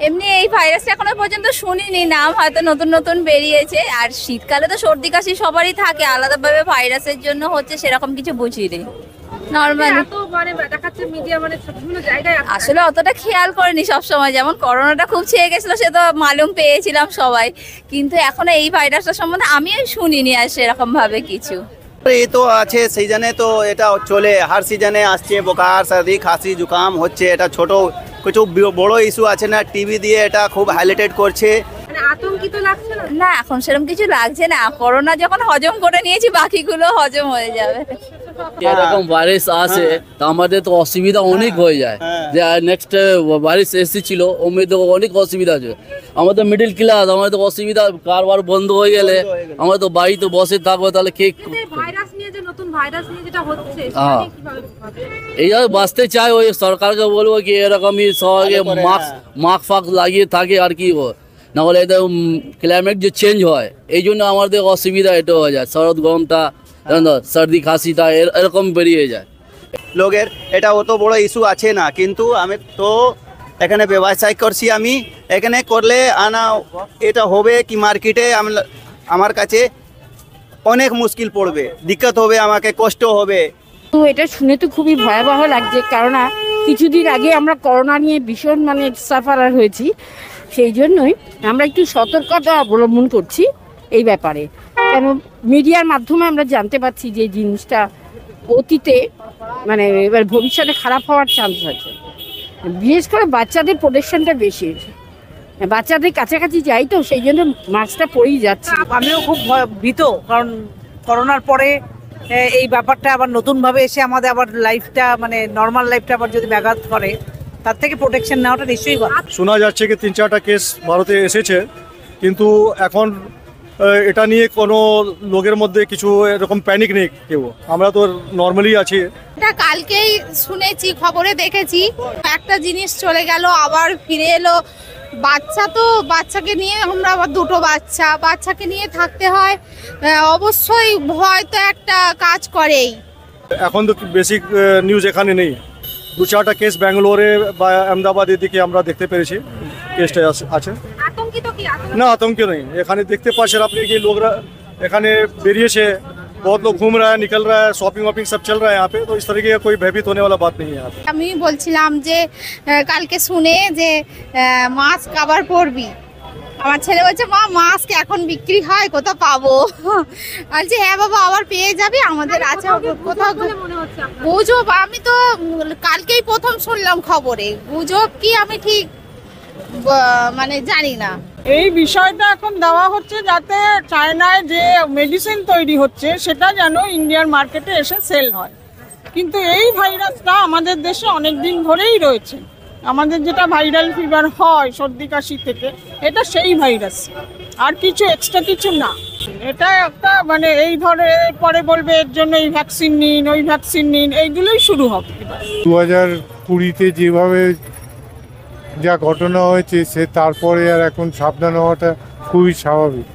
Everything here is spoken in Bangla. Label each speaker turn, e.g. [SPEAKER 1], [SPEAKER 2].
[SPEAKER 1] এমনি এই ভাইরাসটা এখনো পর্যন্ত শুনিনি, নাম হয়তো নতুন নতুন বেরিয়েছে। আর শীতকালে তো সর্দি কাশি সবারই থাকে, আলাদাভাবে ভাইরাসের জন্য হচ্ছে সেরকম কিছু বুঝিনি। নর্মালি আসলে অতটা খেয়াল করিনি সবসময়, যেমন করোনাটা খুব ছেয়ে গেছিল সে তো মালুম পেয়েছিলাম সবাই, কিন্তু এখনো এই ভাইরাসটা সম্বন্ধে আমিও শুনিনি আর সেরকম ভাবে কিছু।
[SPEAKER 2] এই তো আছে সিজনে, তো এটা চলে হার সিজনে আসছে, বোকার সর্দি খাসি জুকাম হচ্ছে। এটা ছোট কিছু বড় ইস্যু আছে না, টিভি দিয়ে এটা খুব হাইলাইটেড করছে।
[SPEAKER 1] আতঙ্কিত লাগছে না এখন সেরকম কিছু লাগছে না, করোনা যখন হজম করে নিয়েছি বাকিগুলো হজম হয়ে যাবে।
[SPEAKER 3] এরকম ভাইরাস আসে তা আমাদের তো অসুবিধা অনেক হয়ে যায়, যে নেক্সট ভাইরাস এসেছিল ওমে তো অনেক অসুবিধা আছে। আমাদের মিডিল ক্লাস, আমাদের তো অসুবিধা, কারবার বন্ধ হয়ে গেলে আমরা তো বাড়িতে বসে থাকবো, তাহলে কে এইভাবে বাঁচতে চায়। ওই সরকারকে বলবো কি এরকমই সবাইকে মাস্ক ফাস্ক লাগিয়ে থাকে আর কি, না হলে ক্লাইমেট যে চেঞ্জ হয় এই জন্য আমাদের অসুবিধা এটা হয়ে যায়, শরৎ গরমটা সর্দি খাসিটা এরকম বেরিয়ে যায়
[SPEAKER 2] লোকের। এটা অত বড় ইস্যু আছে না, কিন্তু আমি তো এখানে ব্যবসায় করছি, আমি এখানে করলে আনা এটা হবে কি মার্কেটে আমার কাছে অনেক মুশকিল পড়বে, দিক্কত হবে, আমাকে কষ্ট হবে।
[SPEAKER 4] তো এটা শুনে তো খুবই ভয়াবহ লাগছে, কারণ কিছুদিন আগে আমরা করোনা নিয়ে ভীষণ সাফারার হয়েছি। সেই জন্যই আমরা একটু সতর্কতা অবলম্বন করছি এই ব্যাপারে, কেন মিডিয়ার মাধ্যমে আমরা জানতে পারছি যে জিনিসটা অতীতে এবার ভবিষ্যতে খারাপ হওয়ার চান্স আছে। বিশেষ করে বাচ্চাদের প্রোটেকশনটা বেশি, বাচ্চাদের কাছাকাছি যাই তো সেই জন্য মাস্কটা পরেই যাচ্ছে।
[SPEAKER 5] আমিও খুব ভীত, কারণ করোনার পরে এই ব্যাপারটা আবার নতুনভাবে এসে আমাদের আবার লাইফটা নর্মাল লাইফটা আবার যদি ব্যাঘাত করে, তার থেকে প্রোটেকশন নেওয়াটা নিশ্চয়ই ভালো।
[SPEAKER 6] শোনা যাচ্ছে কি 3-4টা কেস ভারতে এসেছে, কিন্তু এখন এটা নিয়ে কোনো লোকের মধ্যে কিছু এরকম প্যানিক নেই কেউ, আমরা তো নর্মালি আছি।
[SPEAKER 1] এটা কালকেই শুনেছি, খবরে দেখেছি, একটা জিনিস চলে গেল আবার ফিরে এলো। বাচ্চাকে নিয়ে আমরা আবার দুটো বাচ্চাকে নিয়ে থাকতে হয়, অবশ্যই ভয় তো একটা কাজ করেই।
[SPEAKER 6] এখন তো বেসিক নিউজ এখানে নেই, 2-4টা কেস ব্যাঙ্গালোরে বা আহমেদাবাদের দিকে আমরা দেখতে পেরেছি কেসটা আছে। না आतंक नहीं, এখানে দেখতে পাচ্ছেন আপনি कि लोग এখানে বেরিয়েছে, बहुत लोग घूम रहा है, निकल रहा है, शॉपिंग वॉपिंग सब चल रहा है यहाँ पे, तो इस तरीके का कोई भयभीत होने वाला बात नहीं है यहाँ पे।
[SPEAKER 1] আমি বলছিলাম যে কালকে শুনে যে মাস্ক আবার পরবি, আমার ছেলে বলছে মা মাস্ক এখন বিক্রি হয়, কোথাও পাবো? বলছি হ্যাঁ বাবা আবার পেয়ে যাবি, আমাদের আছে কোথাও। গুজব, আমি তো কালকেই প্রথম শুনলাম খবরে, গুজব কি আমি ঠিক জানি না।
[SPEAKER 7] এই বিষয়টা এখন দেওয়া হচ্ছে যাতে চায়নায় যে মেডিসিন তৈরি হচ্ছে সেটা যেন ইন্ডিয়ার মার্কেটে এসে সেল হয়, কিন্তু এই ভাইরাসটা আমাদের দেশে অনেক দিন ধরেই রয়েছে। আমাদের যেটা ভাইরাল ফিভার হয় সর্দি কাশি থেকে, এটা সেই ভাইরাস, আর কিছু এক্সট্রা কিছু না। এটা একটা এই ধরনের পরে বলবে এর জন্য এই ভ্যাকসিন নিন, ওই ভ্যাকসিন নিন, এইগুলোই শুরু হবে।
[SPEAKER 8] 2020-তে যেভাবে যা ঘটনা হয়েছে তারপরে আর এখন সাবধান হওয়াটা খুবই স্বাভাবিক।